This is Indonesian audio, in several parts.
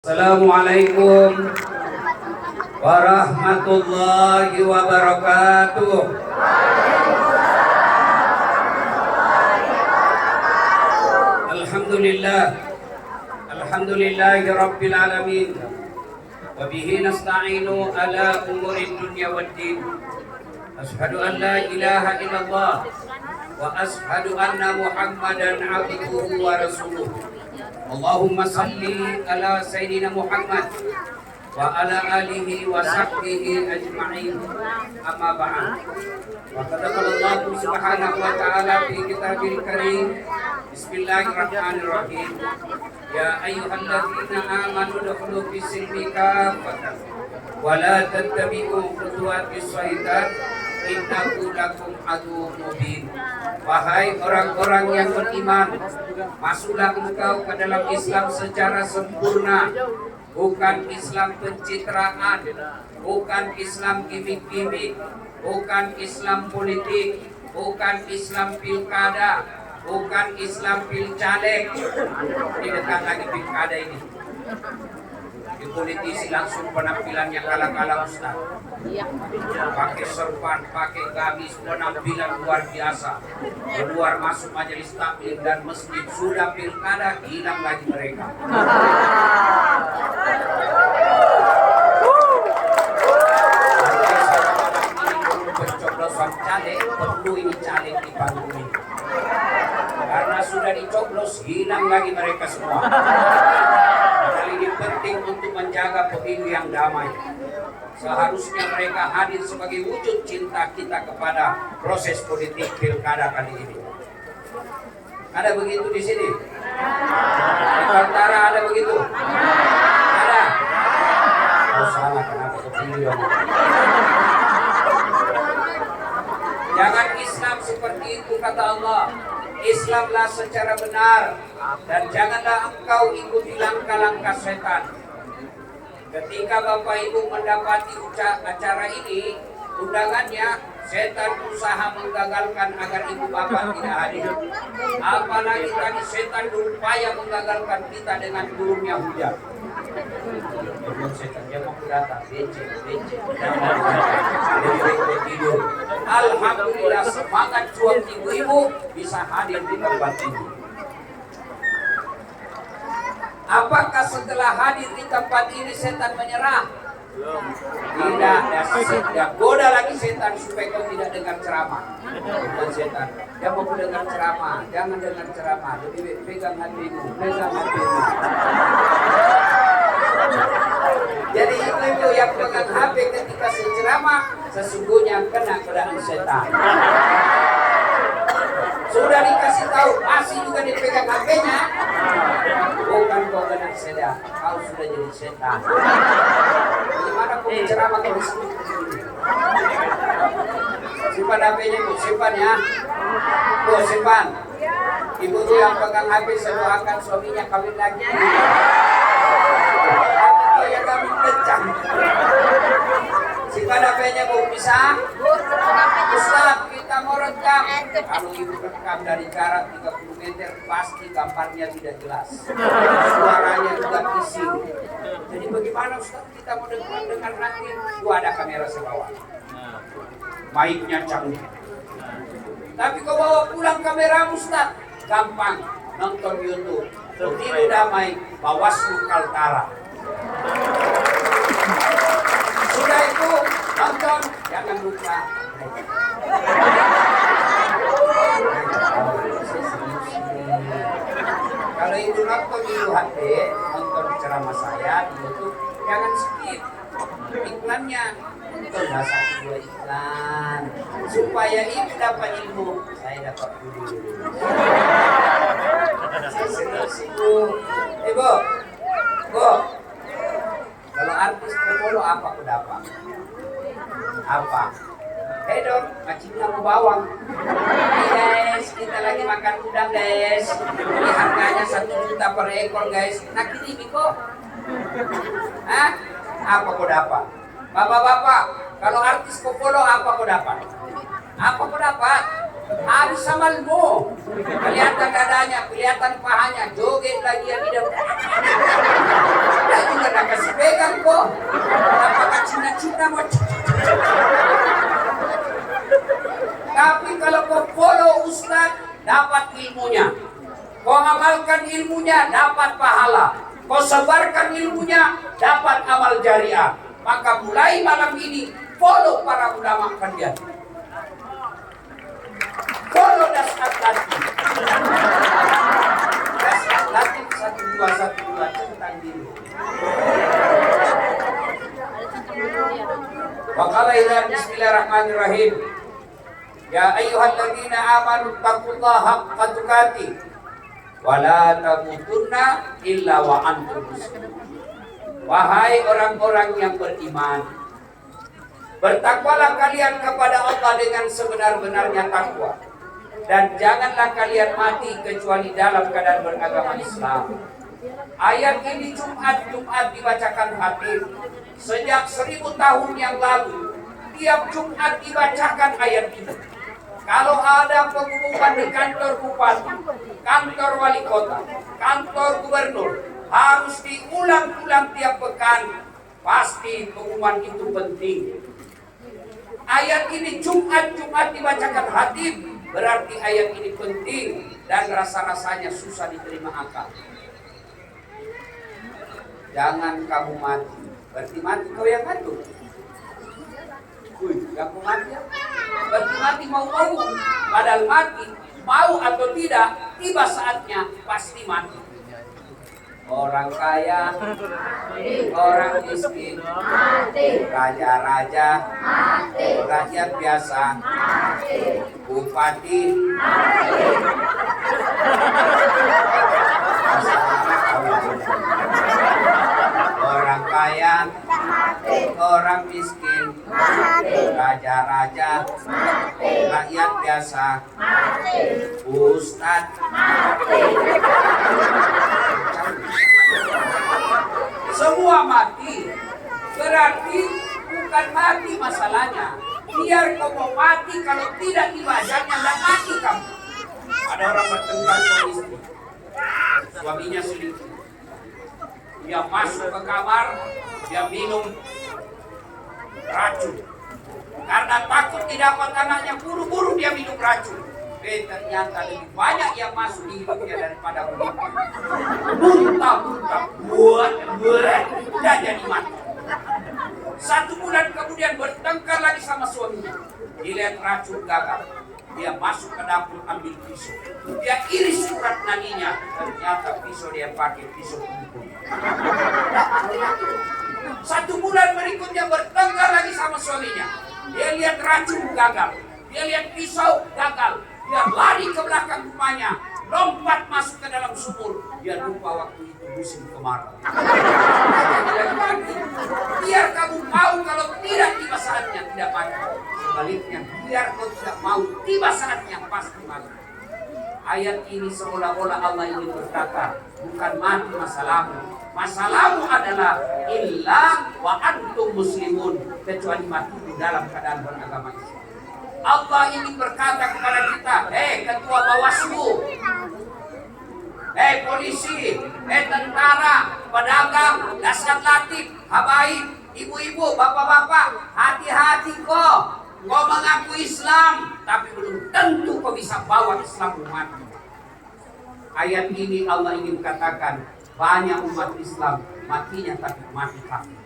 Assalamualaikum warahmatullahi wabarakatuh. Alhamdulillah, alhamdulillahi rabbil alamin. Wa bihi nasta'inu ala umuri dunya waddin. Ashhadu an la ilaha illallah wa ashhadu anna Muhammadan abduhu wa rasuluh. Allahumma salli ala Sayyidina Muhammad wa ala alihi wa sahbihi ajma'in. Amma ba'd. Wa qala Allah subhanahu wa ta'ala fi kitabil karim. Bismillahirrahmanirrahim. Ya ayyuhalladzina amanu dukhulu fis silmi kaffatan wa la tattabi'u khutuwatis syaitan innahu lakum aduwwun mubin. Wahai orang-orang yang beriman, masuklah engkau ke dalam Islam secara sempurna, bukan Islam pencitraan, bukan Islam gimmick-gimmick, bukan Islam politik, bukan Islam pilkada, bukan Islam pilcaleg. Ini dekat lagi pilkada ini. Di politisi langsung penampilannya kalah-kalah Ustaz. Pakai serban, pakai gamis, penampilan luar biasa. Keluar masuk majelis taklim dan masjid, sudah pilkada hilang lagi mereka. Pencoblosan caleg, perlu ini caleg di panggung ini. Karena sudah dicoblos, hilang lagi mereka semua. Hal ini penting untuk menjaga pemilu yang damai. Seharusnya mereka hadir sebagai wujud cinta kita kepada proses politik pilkada kali ini. Ada begitu di sini? Di Kaltara ada begitu? Ada? Oh salah, kenapa kepilih? Jangan Islam seperti itu kata Allah. Islamlah secara benar dan janganlah engkau ikuti langkah-langkah setan. Ketika Bapak Ibu mendapati acara ini, undangannya, setan berusaha menggagalkan agar Ibu Bapak tidak hadir. Apalagi tadi setan berupaya menggagalkan kita dengan turunnya hujan. Setan dia mau datang, becek. Tidur. Alhamdulillah semangat juang ibu-ibu bisa hadir di tempat ini. Apakah setelah hadir di tempat ini setan menyerah? Tidak, dia goda lagi setan supaya kau tidak dengar ceramah. Bukan setan, dia mau dengar ceramah, jangan dengar ceramah. Lebih pegang hatimu, pegang hatimu. Jadi ibu-ibu yang pegang HP ketika ceramah sesungguhnya kena godaan setan. Sudah dikasih tahu, masih juga dipegang HP-nya. Bukan kau kena setan, kau sudah jadi setan. Bagaimana kau ceramah kau disebut? Simpan HP-nya, Bu, simpan ya. Bu, simpan. Ibu tuh yang pegang HP, saya doakan suaminya kawin lagi. Ya kami kencang. Simpan HP-nya Bu, bisa? Ustaz, kita mau rekam. Kalau ibu rekam dari jarak 30 meter pasti gambarnya tidak jelas. Suaranya juga bising. Jadi bagaimana Ustaz kita mau dengar nanti? Gua ada kamera sebawah. Mic-nya canggih. Tapi kau bawa pulang kamera Ustaz, gampang. Nonton YouTube. Pemilu Damai Bawaslu Kaltara. Sudah itu nonton, jangan lupa. Kalau ibu nonton di UHD, nonton ceramah saya di YouTube, jangan skip iklannya. Nontonlah 1-2 iklan supaya ibu dapat ilmu, saya dapat ilmu. Saya serius ibu. Ibu, kalau artis berpolo apa aku dapat? Apa? Dong, macamnya mau bawang. Hey guys, kita lagi makan udang guys. Ini harganya 1 juta per ekor guys. Nak ini kok? Hah? Apa kau dapat? Bapak-bapak, kalau artis berpolo apa kau dapat? Apa kau dapat? Habis samalmu. Kelihatan dadanya, kelihatan pahanya, joget lagi yang tidak. pegang kok. Apakah Cina-Cina mau? Tapi kalau kau follow Ustaz, dapat ilmunya. Kau amalkan ilmunya, dapat pahala. Kau sebarkan ilmunya, dapat amal jariah. Maka mulai malam ini, follow para ulama kalian. Follow Dasat Latif. Dasat Latif 1212 centang biru. Waqala ila bismillahirrahmanirrahim. Ya ayyuhalladzina amanu taqullaha haqqa tuqatih wa la tamutunna illa wa antum muslimun. Wahai orang-orang yang beriman, bertakwalah kalian kepada Allah dengan sebenar-benarnya takwa, dan janganlah kalian mati kecuali dalam keadaan beragama Islam. Ayat ini Jumat dibacakan khatib. Sejak 1000 tahun yang lalu, tiap Jumat dibacakan ayat ini. Kalau ada pengumuman di kantor bupati, kantor wali kota, kantor gubernur, harus diulang-ulang tiap pekan. Pasti pengumuman itu penting. Ayat ini Jumat dibacakan khatib, berarti ayat ini penting dan rasa-rasanya susah diterima akal. Jangan kamu mati. Berarti mati kau yang ngatur. Kamu mati ya? Berarti mati mau-mau. Padahal mati, mau atau tidak, tiba saatnya pasti mati. Orang kaya, orang miskin, raja-raja, rakyat biasa, bupati, orang kaya, orang miskin, raja-raja, rakyat biasa, ustadz, semua mati. Berarti bukan mati masalahnya. Biar kau mau mati, kalau tidak dibacanya, tidak mati kamu. Ada orang bertengkar suami istri, suaminya selingkuh. Dia masuk ke kamar, dia minum racun. Karena takut didapat anaknya, buru-buru dia minum racun. Ternyata lebih banyak yang masuk di hidupnya daripada menikah. Muntah-muntah, buat, dan jadi mati. 1 bulan kemudian bertengkar lagi sama suaminya. Dilihat racun gagal. Dia masuk ke dapur ambil pisau. Dia iris surat naninya. Ternyata pisau dia pakai pisau kumpul. 1 bulan berikutnya bertengkar lagi sama suaminya. Dia lihat racun gagal. Dia lihat pisau gagal. Dia lari ke belakang rumahnya, lompat masuk ke dalam sumur. Dia lupa waktu itu musim kemarau. Biar kamu mau, kalau tidak tiba saatnya tidak mati. Sebaliknya, biar kau tidak mau, tiba saatnya pasti mati. Ayat ini seolah-olah Allah ingin berkata, bukan mati masalahmu. Masalahmu adalah illa wa antum muslimun, kecuali mati di dalam keadaan beragama Islam. Allah ingin berkata kepada kita, ketua Bawaslu, polisi, tentara, pedagang, Dasat Latif, habaib, ibu-ibu, bapak-bapak, hati-hati kok. Kau mengaku Islam, tapi belum tentu kau bisa bawa Islam mati. Ayat ini Allah ingin katakan, banyak umat Islam matinya tapi mati kafir.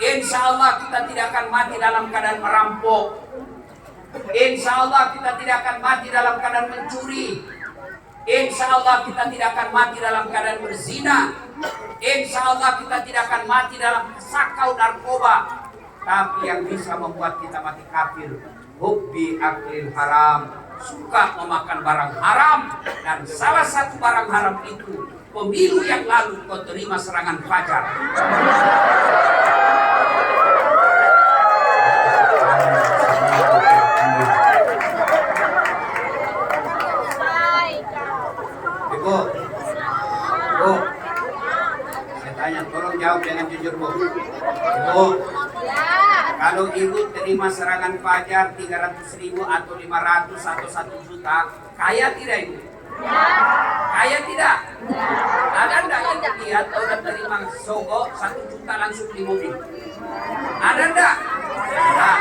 Insya Allah kita tidak akan mati dalam keadaan merampok. Insya Allah kita tidak akan mati dalam keadaan mencuri. Insya Allah kita tidak akan mati dalam keadaan berzina. Insya Allah kita tidak akan mati dalam sakau narkoba. Tapi yang bisa membuat kita mati kafir, hubbi aklil haram, suka memakan barang haram. Dan salah satu barang haram itu, pemilu yang lalu kau terima serangan fajar. Bu, saya tanya, tolong jawab dengan jujur, Bu. Bu, kalau ibu terima serangan fajar 300.000 atau 500 atau 1 juta, kaya tidak ibu? Kaya tidak? Ada enggak yang lihat orang terima sogo 1 juta langsung di mobil? Ada enggak? Nah,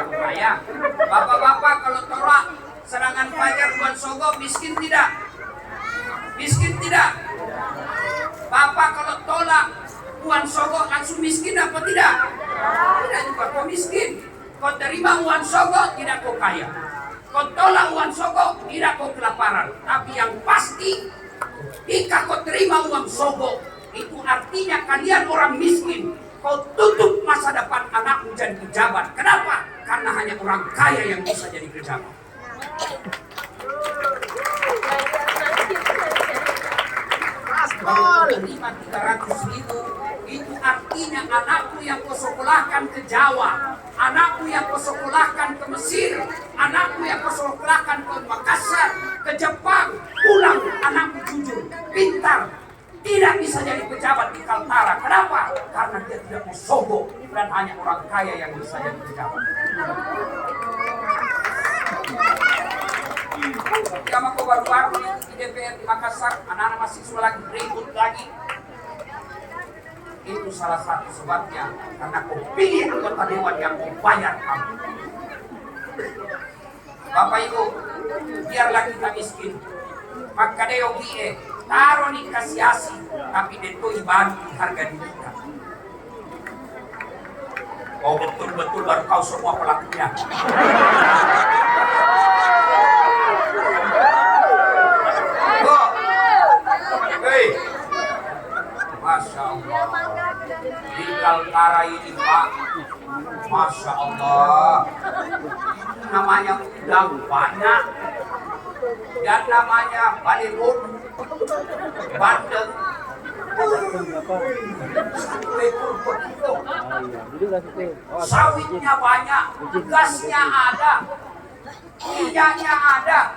kaya. Bapak-bapak kalau tolak serangan fajar buat sogo miskin tidak? Miskin tidak? Bapak kalau tolak uang sogo langsung miskin apa tidak? Tidak juga kau miskin. Kau terima uang sogo tidak kau kaya. Kau tolak uang sogo tidak kau kelaparan. Tapi yang pasti jika kau terima uang sogo itu artinya kalian orang miskin. Kau tutup masa depan anakmu jadi pejabat. Kenapa? Karena hanya orang kaya yang bisa jadi pejabat. Kalau terima 300.000 itu artinya anakku yang kau sekolahkan ke Jawa, anakku yang kau sekolahkan ke Mesir, anakku yang kau sekolahkan ke Makassar, ke Jepang, pulang anakku jujur, pintar, tidak bisa jadi pejabat di Kaltara. Kenapa? Karena dia tidak mau sogo dan hanya orang kaya yang bisa jadi pejabat. Sama kau baru-baru di DPR di Makassar, anak-anak mahasiswa lagi ribut lagi. Itu salah satu sebabnya karena kau pilih anggota dewan yang kau bayar kamu. Bapak Ibu, biarlah kita miskin. Maka deo gie, taruh ni kasiasi, tapi detoi baru di harga diri kita. Oh betul-betul baru kau semua pelakunya. Hei, Masya Allah. Di Kaltara ini Pak, Masya Allah, namanya udang banyak, dan namanya balirut, bandeng, satu ekor per kilo. Sawitnya banyak, gasnya ada, minyaknya ada,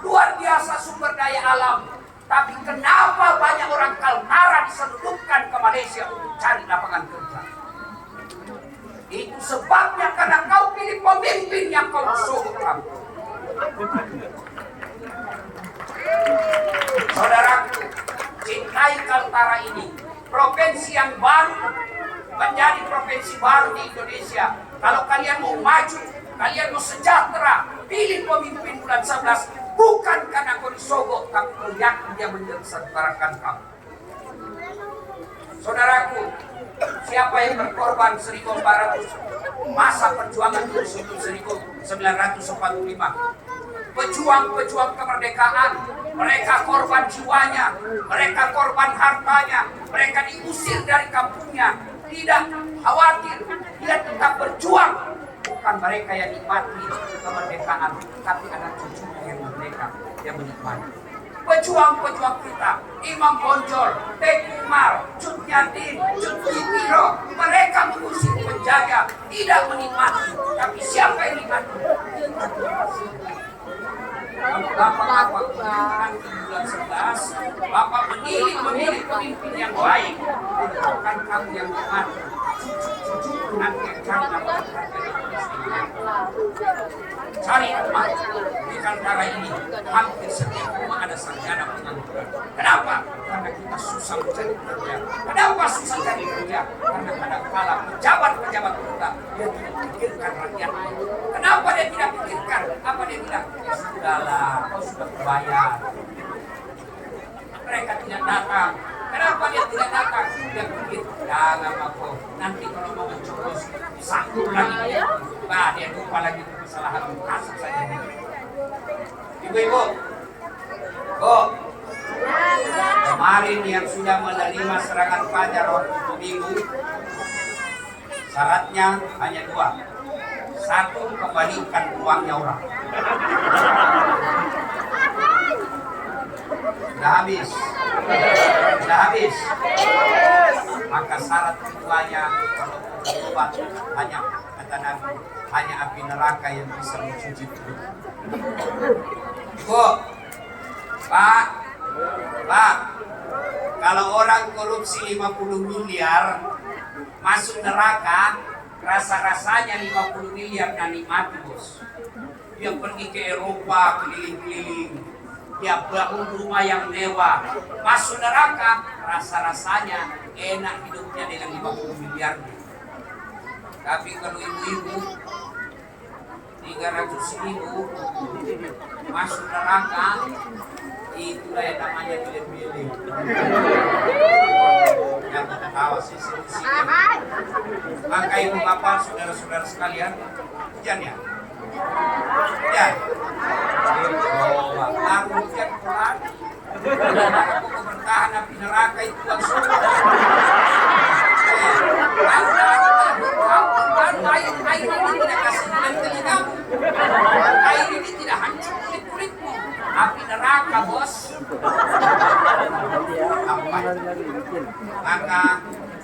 luar biasa sumber daya alam. Tapi kenapa banyak orang Kaltara diselundupkan ke Malaysia untuk cari lapangan kerja? Itu sebabnya karena kau pilih pemimpin yang kau usulkan. Saudaraku, cintai Kaltara ini, provinsi yang baru, menjadi provinsi baru di Indonesia. Kalau kalian mau maju, kalian mau sejahtera, pilih pemimpin bulan 11. Bukan karena kau disogok, tapi kau yakin dia menyejahterakan kamu. Saudaraku, siapa yang berkorban 1400 masa perjuangan sebelum 1945? Pejuang-pejuang kemerdekaan, mereka korban jiwanya, mereka korban hartanya, mereka diusir dari kampungnya. Tidak khawatir, dia tetap berjuang. Bukan mereka yang nikmati kemerdekaan, tapi ada cucunya yang merdeka, yang menikmati. Pejuang-pejuang kita, Imam Bonjol, Tengku Umar, Cut Nyatin, Cut Jitiro, mereka mengusir penjajah, tidak menikmati. Tapi siapa yang nikmati? Bapak-bapak pemerintahan di bulan 11, Bapak memilih pemimpin yang baik, bukan kamu yang nikmati. Cucu-cucu nanti yang cari emas di Kaltara ini hampir setiap rumah ada sarjana pengangguran. Kenapa? Karena kita susah mencari kerja. Kenapa susah cari kerja? Karena kadang-kala pejabat-pejabat kita dia tidak pikirkan rakyat. Kenapa dia tidak pikirkan? Apa dia bilang? Ya sudahlah, kau sudah bayar. Mereka tidak datang. Kenapa dia tidak datang? Dia pikir, jangan apa, nanti kalau mau mencoblos sanggup lagi. Bah, dia lupa lagi kesalahan kasus saja. Ibu-ibu, kemarin yang sudah menerima serangan fajar waktu minggu, syaratnya hanya 2. 1, kembalikan uangnya orang. Sudah habis. Maka syarat keduanya kalau bertobat hanya kata Nabi, hanya api neraka yang bisa mencuci tubuh. Bu, Pak, kalau orang korupsi 50 miliar masuk neraka, rasa-rasanya 50 miliar dan nikmati bos. Dia pergi ke Eropa keliling-keliling, dia bangun rumah yang mewah, masuk neraka, rasa-rasanya enak hidupnya dengan 50 miliar. Tapi kalau ibu-ibu 300.000 masuk neraka, itulah yang namanya pilih-pilih. Yang ketawa sisi. Maka ibu bapak, saudara-saudara sekalian, hujan ya? Hujan. Baru hujan pelan. Aku bertahan api neraka itu langsung. Air ini tidak kasih dengan telingamu. Air ini tidak hancur kulit-kulitmu. Api neraka, bos. Maka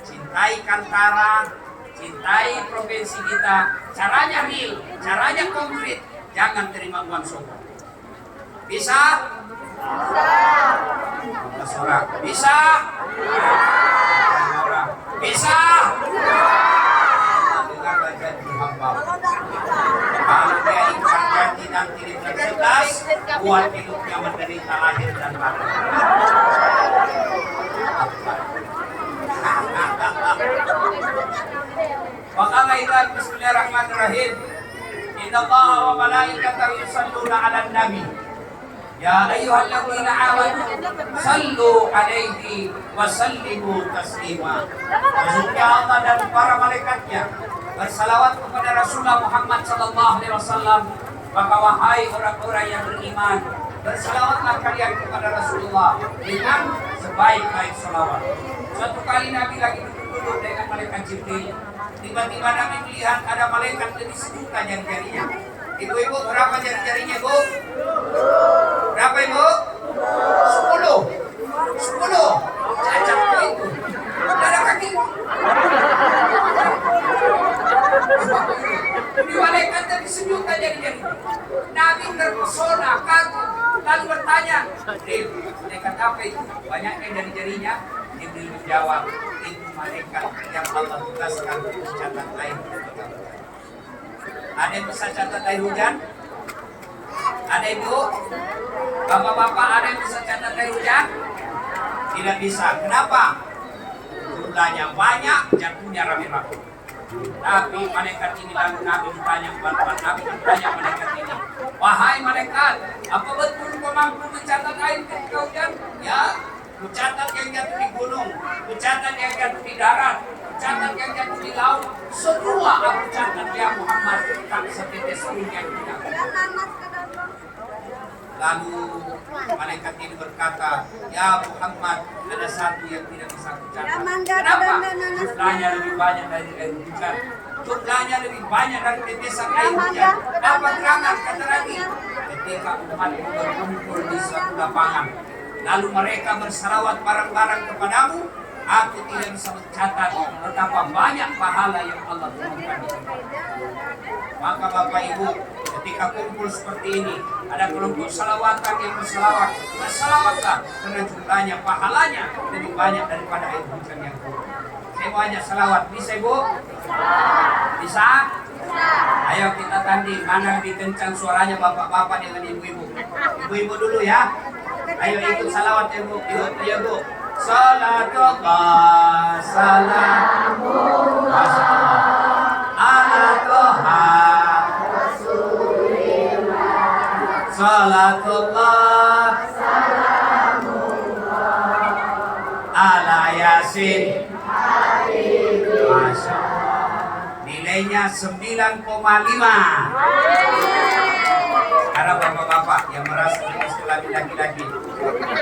cintai Kantara, cintai provinsi kita. Caranya real, caranya konkret. Jangan terima uang sogok. Bisa? Bisa. Bisa? Bisa? Dengarlah janji hamba. Kalau dia ingkar janji nanti di bulan 11, buat hidupnya menderita lahir dan batin. Maka ilah bismillahirrahmanirrahim. Inna Allah wa malaikatahu yusalluna 'alan nabi. Ya ayyuhalladzina amanu sallu 'alaihi wa sallimu taslima. Maksudnya Allah dan para malaikatnya bersalawat kepada Rasulullah Muhammad sallallahu alaihi wasallam. Maka wahai orang-orang yang beriman, bersalawatlah kalian kepada Rasulullah dengan sebaik-baik salawat. Suatu kali Nabi lagi duduk dengan malaikat Jibril. Tiba-tiba Nabi melihat ada malaikat lebih sejuta jari-jarinya. Ibu-ibu, berapa jari-jarinya, Bu? Berapa, Ibu? 10. Cacat itu. Tidak ada kaki. Di malaikat lebih sejuta jari-jari. Nabi terpesona, kagum, lalu bertanya, Jibril, malaikat apa itu? Banyaknya jari-jarinya. Jibril menjawab, itu malaikat yang Allah tugaskan untuk catat air. Ada yang bisa catat air hujan? Ada ibu? Bapak-bapak ada yang bisa catat air hujan? Tidak bisa. Kenapa? Jumlahnya banyak, jatuhnya rame-rame. Tapi malaikat ini lalu Nabi bertanya kepada Nabi bertanya malaikat ini, wahai malaikat, apa betul kau mampu mencatat air ketika hujan? Ya. Ku catat yang jatuh di gunung, ku catat yang jatuh di darat, ku catat yang jatuh di laut. Semua aku catat ya Muhammad, tak setetes pun yang tidak. Lalu malaikat ini berkata, ya Muhammad, ada satu yang tidak bisa ku catat. Kenapa? Jumlahnya lebih banyak dari air hujan. Jumlahnya lebih banyak dari tetesan air hujan. Apa gerangan kata Nabi? Ketika umat berkumpul di suatu lapangan, lalu mereka bersalawat bareng-bareng kepadamu, aku tidak bisa mencatat betapa banyak pahala yang Allah turunkan di sini. Maka Bapak Ibu, ketika kumpul seperti ini, ada kelompok salawatan yang bersalawat, bersalawatlah karena jumlahnya pahalanya lebih banyak daripada air hujan yang turun. Semuanya salawat, bisa Ibu? Bisa? Ayo kita tanding mana lebih kencang suaranya bapak-bapak dengan ibu-ibu. Ibu-ibu dulu ya. Ayo ikut salawat ya Bu. Yuk, ayo Bu. Salatullah salamullah ala toha Rasulillah. Salatullah salamullah ala Yasin Habibillah. Masya Allah. Nilainya 9,5. Karena bapak-bapak yang merasa jenis kelamin laki-laki,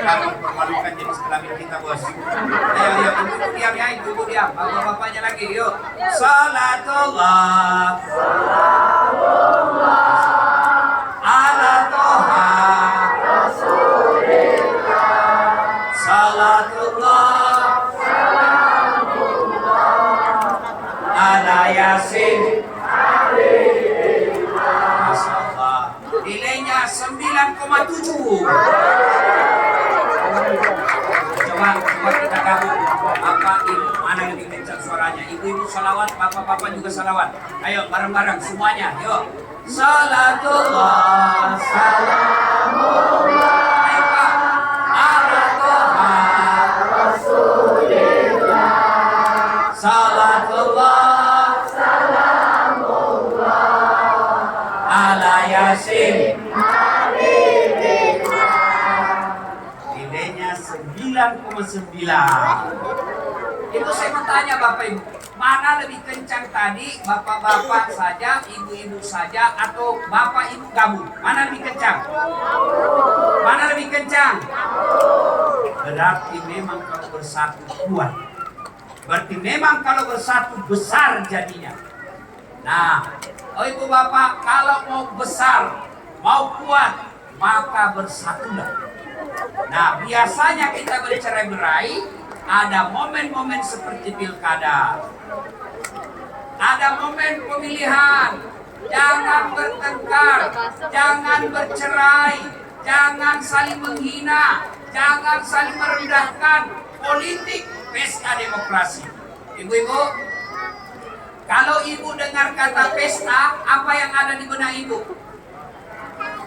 kami permalukan jenis kelamin kita, bos. Ayo, ibu diam ya, ibu diam. Bapak-bapaknya lagi, yuk. Salatullah ala toha Rasulillah. Salatullah ala Yasin. Masya Allah. Nilainya 9,7. Coba kita gabung. Apa ibu mana lebih kencang suaranya? Ibu-ibu salawat, bapak-bapak juga salawat. Ayo bareng-bareng semuanya. Yuk. Salatullah salamullah Salatullah ala Yasin. Nilainya 9,9. Itu saya mau tanya Bapak Ibu, mana lebih kencang tadi, bapak-bapak saja, ibu-ibu saja, atau bapak ibu gabung? Mana lebih kencang? Mana lebih kencang? Berarti memang kalau bersatu kuat. Berarti memang kalau bersatu besar jadinya. Nah, oh ibu bapak, kalau mau besar, mau kuat, maka bersatulah. Nah, biasanya kita bercerai-berai, ada momen-momen seperti pilkada, ada momen pemilihan. Jangan bertengkar, jangan bercerai, jangan saling menghina, jangan saling merendahkan. Politik pesta demokrasi. Ibu-ibu, kalau ibu dengar kata pesta, apa yang ada di benak ibu?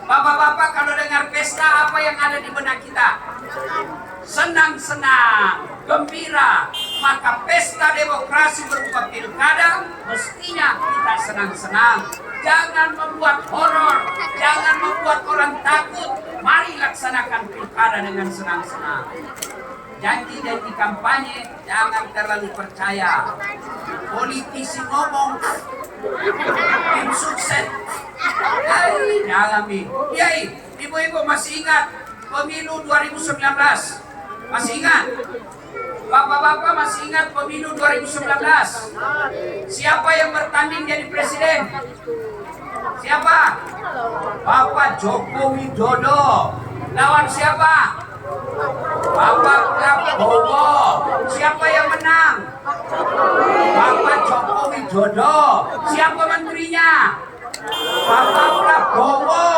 Bapak-bapak, kalau dengar pesta, apa yang ada di benak kita? Senang-senang, gembira. Maka pesta demokrasi berupa pilkada mestinya kita senang-senang. Jangan membuat horor, jangan membuat orang takut. Mari laksanakan pilkada dengan senang-senang. Janji-janji kampanye jangan terlalu percaya. Politisi ngomong tim sukses, jangan nih. Yai, ibu-ibu masih ingat pemilu 2019? Masih ingat? Bapak-bapak masih ingat pemilu 2019? Siapa yang bertanding jadi presiden? Siapa? Bapak Joko Widodo. Lawan siapa? Bapak Prabowo. Siapa yang menang? Bapak Joko Widodo. Siapa menterinya? Bapak Prabowo.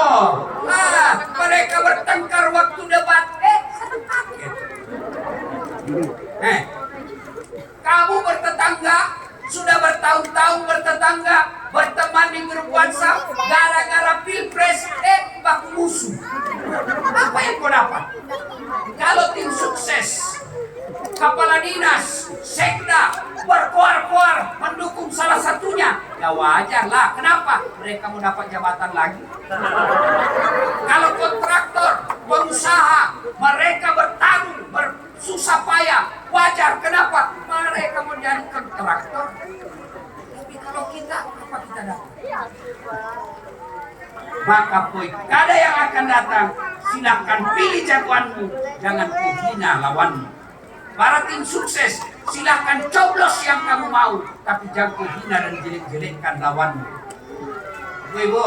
Mereka bertengkar waktu debat. Kamu bertetangga, sudah bertahun-tahun bertetangga, berteman di grup WhatsApp, gara-gara pilpres, baku musuh. Apa yang kau dapat? Kalau tim sukses, kepala dinas, sekda, berkoar-koar mendukung salah satunya, ya wajar lah. Kenapa? Mereka mau dapat jabatan lagi. Kalau kontraktor, pengusaha, mereka bertarung, bersusah payah, wajar. Kenapa? Mereka mau jadi kontraktor. Tapi kalau kita, apa kita dapat? Maka pilkada yang akan datang, silakan pilih jagoanmu, jangan hina lawanmu. Para tim sukses, silahkan coblos yang kamu mau, tapi jangan hina dan jelek-jelekkan lawanmu. Ibu,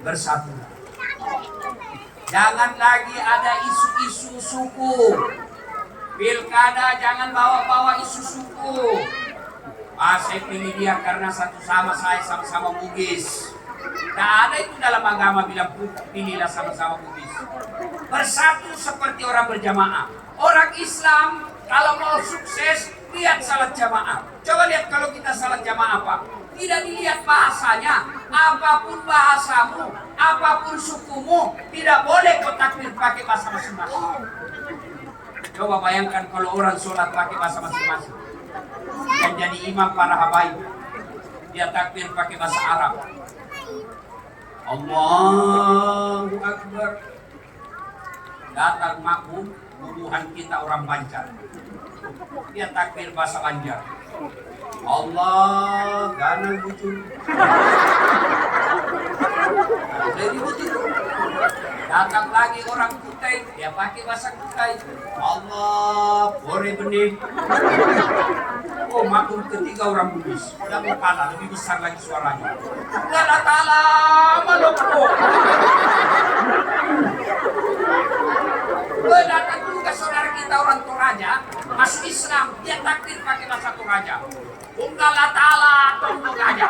bersatu. Jangan lagi ada isu-isu suku. Pilkada jangan bawa-bawa isu suku. Saya pilih dia karena satu sama saya sama-sama Bugis. Tidak ada itu dalam agama bilang pilihlah sama-sama Bugis. Bersatu seperti orang berjamaah. Orang Islam kalau mau sukses, lihat salat jamaah. Coba lihat kalau kita salat jamaah apa? Tidak dilihat bahasanya. Apapun bahasamu, apapun sukumu, tidak boleh kau takbir pakai bahasa masing-masing. Coba bayangkan kalau orang sholat pakai bahasa masing-masing. Yang jadi imam para habaib, dia takbir pakai bahasa Arab. Allahu Akbar. Datang makmum, bubuhan kita orang Banjar. Dia takbir bahasa Banjar. Allah ganal bujur. Jadi begitu. Datang lagi orang Kutai, dia pakai bahasa Kutai. Allah bore benih. Oh, makmum ketiga orang Bugis. Udah mau kalah, lebih besar lagi suaranya. Allah Ta'ala maloko. Datang juga saudara kita orang Toraja, masuk Islam, dia takbir pakai bahasa Toraja. Allah Ta'ala tolong aja.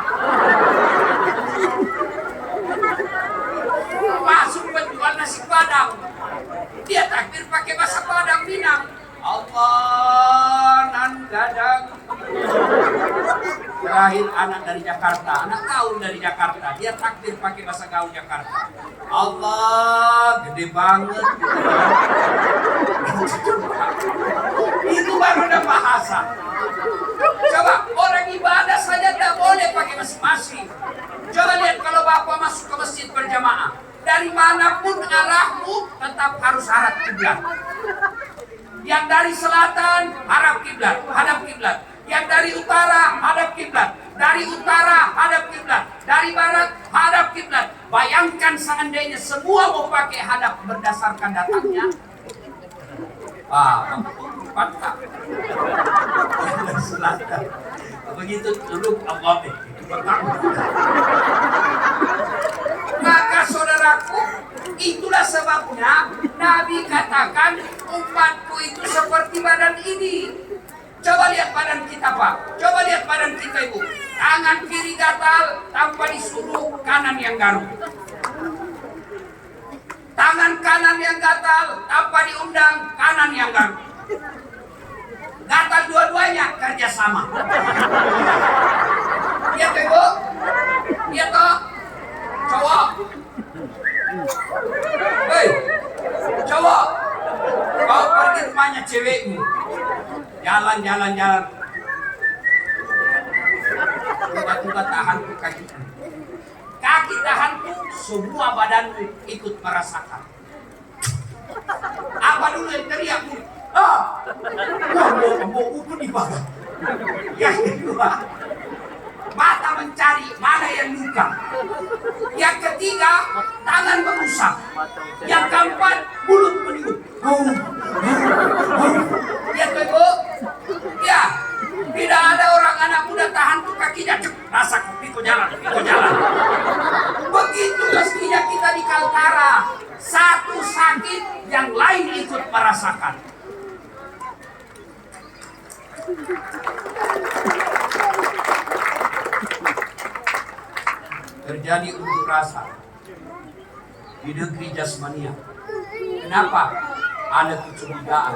Masuk penjual nasi Padang, dia takbir pakai bahasa Padang Minang. Allah nan gadang. Terakhir anak dari Jakarta, anak gaul dari Jakarta, dia takbir pakai bahasa gaul Jakarta. Allah gede banget. Itu baru puasa. Coba orang ibadah saja tidak boleh pakai masing-masing. Coba lihat kalau bapak masuk ke masjid berjamaah, dari manapun arahmu tetap harus hadap kiblat. Yang dari selatan hadap kiblat, hadap kiblat. Yang dari utara hadap kiblat, dari utara hadap kiblat, dari barat hadap kiblat. Bayangkan seandainya semua mau pakai hadap berdasarkan datangnya. Mantap. Dari selatan. Begitu dulu Allah Maka saudaraku, itulah sebabnya Nabi katakan umatku itu seperti badan ini. Coba lihat badan kita Pak, coba lihat badan kita Ibu. Tangan kiri gatal tanpa disuruh kanan yang garuk. Tangan kanan yang gatal tanpa diundang kanan yang garuk. Gatal dua-duanya kerjasama. Lihat Ibu, lihat toh, cowok. Hei, cowok, kau pergi rumahnya cewekmu. Jalan. Tiba-tiba tahan ke kaki. Kaki tahan tuh, semua badanmu ikut merasakan. Apa dulu yang teriak? Mau pun ibadah. Yang kedua, mata mencari mana yang luka. Yang ketiga, tangan mengusap. Yang keempat, mulut meniup. Lihat Ibu, ya, tidak ada orang anak muda tahan tuh kakinya, rasa pikul jalan. Begitu mestinya kita di Kaltara, satu sakit, yang lain ikut merasakan. Terjadi unjuk rasa di negeri jasmania. Kenapa? Ada kecurigaan.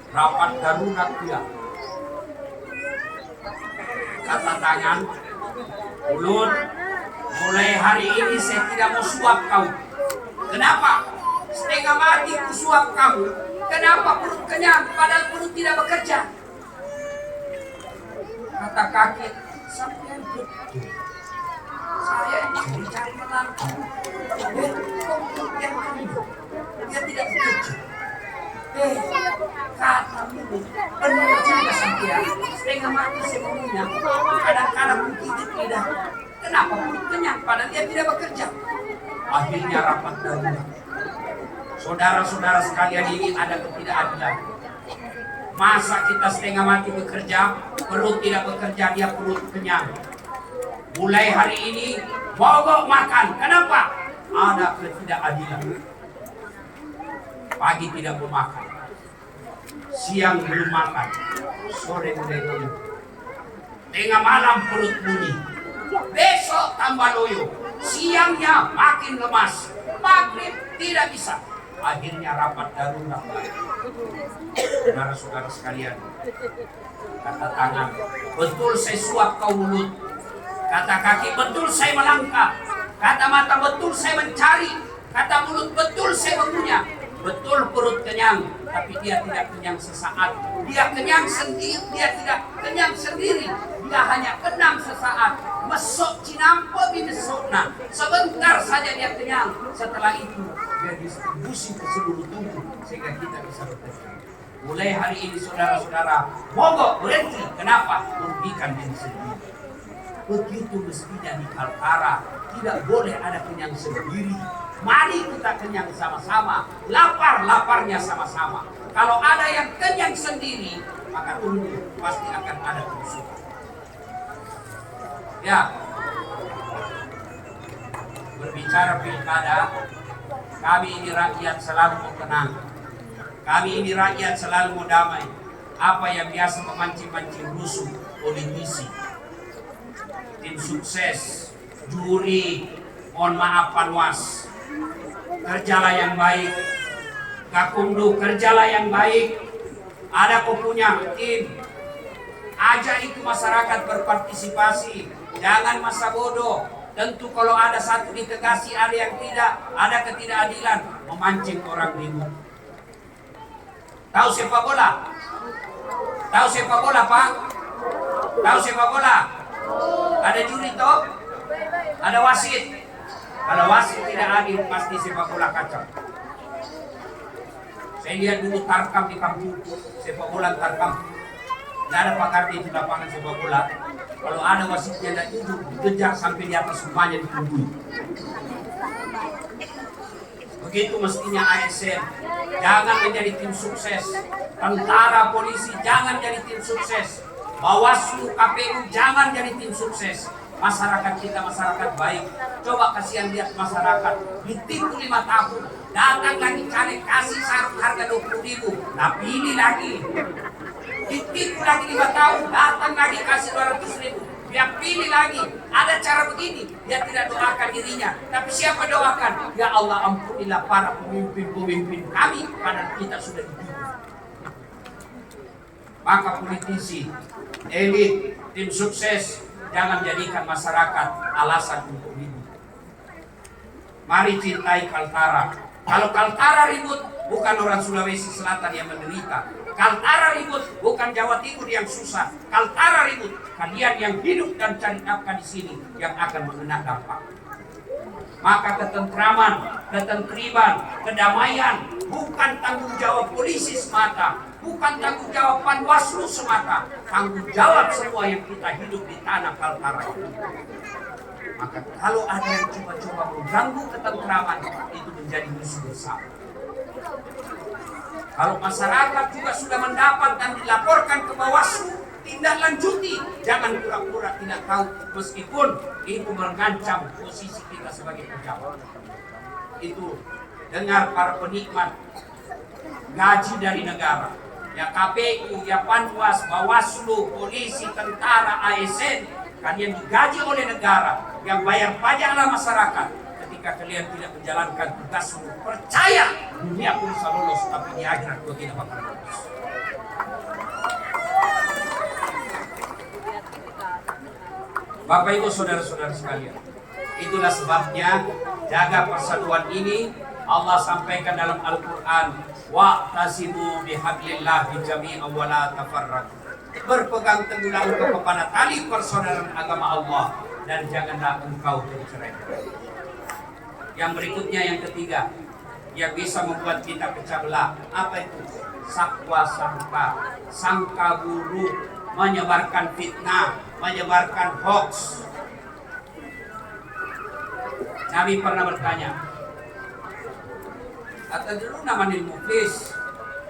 Rapat darurat dia. Kata tangan, mulut, mulai hari ini saya tidak mau suap kau. Kenapa? Setengah mati ku suap kamu. Kenapa perut kenyang padahal perut tidak bekerja? Kata kaki, sampai betul. Saya cari menantu. Dia tidak bekerja. Kata mulut, benar juga sampai setengah mati semuanya. Kadang-kadang menggigit lidah. Kenapa perut kenyang padahal dia tidak bekerja? Akhirnya rapat darurat. Saudara-saudara sekalian, ini ada ketidakadilan. Masa kita setengah mati bekerja, perut tidak bekerja, dia perut kenyang. Mulai hari ini mogok makan. Kenapa? Ada ketidakadilan. Pagi tidak mau makan, siang belum makan, sore mulai loyo, tengah malam perut bunyi, besok tambah loyo, siangnya makin lemas, maghrib tidak bisa. Akhirnya rapat darurat. Saudara-saudara sekalian, kata tangan, betul saya suap kau mulut. Kata kaki, betul saya melangkah. Kata mata, betul saya mencari. Kata mulut, betul saya mengunyah. Betul perut kenyang, tapi dia tidak kenyang sesaat. Dia kenyang sendiri, dia tidak kenyang sendiri. Dia hanya kenyang sesaat. Mesok cinampo bimesokna. Sebentar saja dia kenyang. Setelah itu dia distribusi ke seluruh tubuh sehingga kita bisa bekerja. Mulai hari ini saudara-saudara, mogok berhenti. Kenapa? Merugikan diri sendiri. Begitu mestinya di Kaltara, tidak boleh ada kenyang sendiri. Mari kita kenyang sama-sama, lapar-laparnya sama-sama. Kalau ada yang kenyang sendiri, maka tunggu, pasti akan ada kerusuhan. Ya, berbicara pilkada, kami ini rakyat selalu mau tenang. Kami ini rakyat selalu mau damai. Apa yang biasa memancing-mancing rusuh, politisi, tim sukses, juri, mohon maaf panwas, kerjalah yang baik. Gakumdu, kerjalah yang baik. Ada kau punya tim, ajak itu masyarakat berpartisipasi. Jangan masa bodoh. Tentu kalau ada satu ditegasi, ada yang tidak, ada ketidakadilan, memancing orang ribut. Tahu sepak bola? Tahu sepak bola Pak? Tahu sepak bola? Ada juri toh? Ada wasit. Kalau wasit tidak adil pasti sepak bola kacau. Saya lihat dulu tarkam di kampung, sepak bola tarkam. Tidak ada pakar di lapangan sepak bola. Kalau ada wasitnya dan itu dikejar sampai di atas rumahnya ditunggu. Begitu mestinya ASN. Jangan menjadi tim sukses. Tentara, polisi jangan jadi tim sukses. Bawaslu, KPU jangan jadi tim sukses. Masyarakat kita masyarakat baik. Coba kasihan lihat masyarakat ditipu 5 tahun, datang lagi caleg kasih sarung harga 20.000, nah pilih lagi. Ditipu lagi 5 tahun, datang lagi kasih 200.000, dia pilih lagi. Ada cara begini, dia tidak doakan dirinya, tapi siapa doakan? Ya Allah, ampunilah para pemimpin-pemimpin kami karena kita sudah ditipu. Maka politisi, elit, tim sukses jangan jadikan masyarakat alasan untuk ribut. Mari cintai Kaltara. Kalau Kaltara ribut, bukan orang Sulawesi Selatan yang menderita. Kaltara ribut, bukan Jawa Timur yang susah. Kaltara ribut, kalian yang hidup dan cari nafkah di sini yang akan mengenang dampak. Maka ketentraman, ketertiban, kedamaian bukan tanggung jawab polisi semata, bukan tanggung jawab Panwaslu semata, tanggung jawab semua yang kita hidup di tanah Kaltara ini. Maka kalau ada yang coba-coba mengganggu ketentraman, itu menjadi musuh bersama. Kalau masyarakat juga sudah mendapat dan dilaporkan ke Bawaslu, tindak lanjuti, jangan pura-pura tidak tahu meskipun itu mengancam posisi kita sebagai pejabat. Itu dengar para penikmat gaji dari negara, ya KPU, ya Panwas, Bawaslu, polisi, tentara, ASN, kalian digaji oleh negara, yang bayar pajaklah masyarakat. Ketika kalian tidak menjalankan tugasmu, percaya dunia pun bisa lolos, tapi di akhirat kau tidak bakal lolos. Bapak Ibu saudara-saudara sekalian, itulah sebabnya jaga persatuan ini. Allah sampaikan dalam Al-Quran, wa'tasimu bihablillahi jami'an wa la tafarraqu. Berpegang teguhlah engkau kepada tali persaudaraan agama Allah dan janganlah engkau bercerai. Yang berikutnya, yang ketiga, yang bisa membuat kita pecah belah, apa itu? Sakwa sangka, sangka buruk, menyebarkan fitnah, menyebarkan hoax. Nabi pernah bertanya, atadruna manil muflis?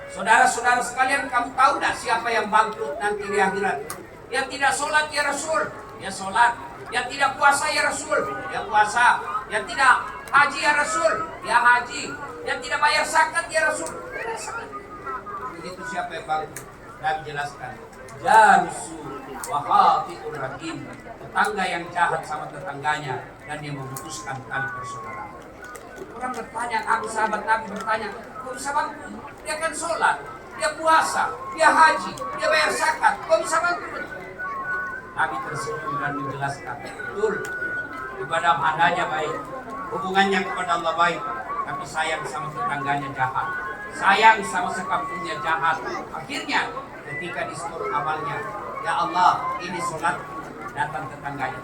Saudara-saudara sekalian, kamu tahu tak siapa yang bangkrut nanti di akhirat? Yang tidak sholat ya Rasul, ya sholat. Yang tidak puasa ya Rasul, ya puasa. Yang tidak haji ya Rasul, ya haji. Yang tidak bayar zakat ya Rasul, ya zakat. Begitu siapa yang bangkrut? Nabi jelaskan, jarusu wahatiur rahim, tetangga yang jahat sama tetangganya dan dia memutuskan tali persaudaraan. Orang bertanya, aku sahabat Nabi bertanya, kok bisa bangkrut? Dia kan sholat, dia puasa, dia haji, dia bayar zakat, kok bisa bangkrut? Nabi tersenyum dan menjelaskan, betul, ibadah adanya baik, hubungannya kepada Allah baik, tapi sayang sama tetangganya jahat, sayang sama sekampungnya jahat. Akhirnya ketika disuruh amalnya, ya Allah, ini sholat, datang tetangganya.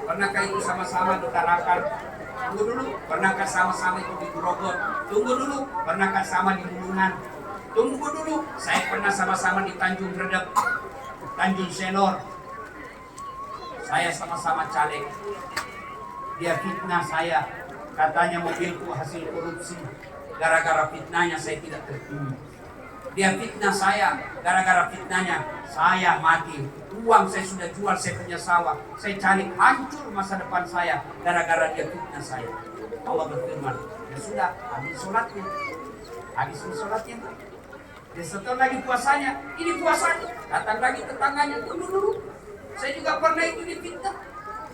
Pernahkah itu sama-sama ditarakan? Tunggu dulu. Pernahkah sama-sama itu di Grogol? Tunggu dulu. Pernahkah sama di Bulungan? Tunggu dulu. Saya pernah sama-sama di Tanjung Redep, Tanjung Selor. Saya sama-sama caleg. Dia fitnah saya, katanya mobilku hasil korupsi. Gara-gara fitnahnya saya tidak terpilih. Dia fitnah saya, gara-gara fitnahnya saya mati. Uang saya sudah jual, saya punya sawah, saya cari hancur masa depan saya gara-gara dia fitnah saya. Allah berfirman, ya sudah, habis sholatnya. Habis sholatnya, dia setel lagi puasanya. Ini puasanya, datang lagi tetangganya, tunggu dulu. Saya juga pernah itu difitnah.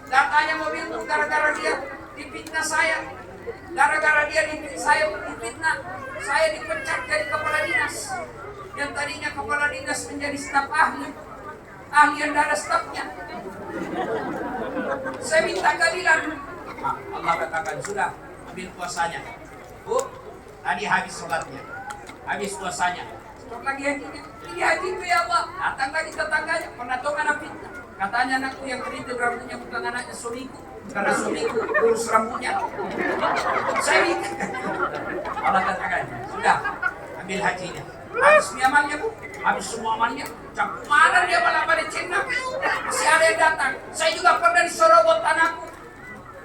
Katanya mobil itu gara-gara dia difitnah saya. Gara-gara dia saya difitnah, saya dipecat dari kepala dinas. Yang tadinya kepala dinas menjadi staf ahli yang ada stafnya. Saya minta keadilan. Allah katakan, sudah, ambil puasanya. Bu, tadi habis sholatnya, habis puasanya. Sok lagi hajinya. Ini haji itu ya Allah. Datang lagi tetangganya. Pernah tahu anak fitnah. Katanya anakku yang keriting rambutnya bukan anaknya suamiku. Karena suamiku urus rambutnya. Saya minta. Allah tetangganya. Sudah. Ambil hajinya. Habis ini amalnya bu. Habis semua amalnya. Mana dia malah pada Cina. Masih ada yang datang. Saya juga pernah diserobot tanahku.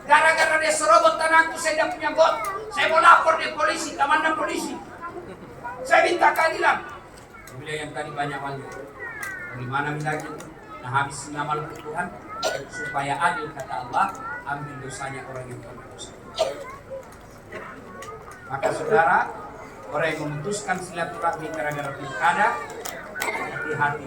Gara-gara dia serobot tanahku, saya tidak punya got. Saya mau lapor di polisi, komandan polisi. Saya minta keadilan. Bila yang tadi banyak amalnya. Bagaimana bilangnya? Nah habis ngamal ke Tuhan, supaya adil kata Allah, ambil dosanya orang yang pernah dosa. Maka saudara, orang yang memutuskan silaturahmi gara-gara pilkada, hati-hati.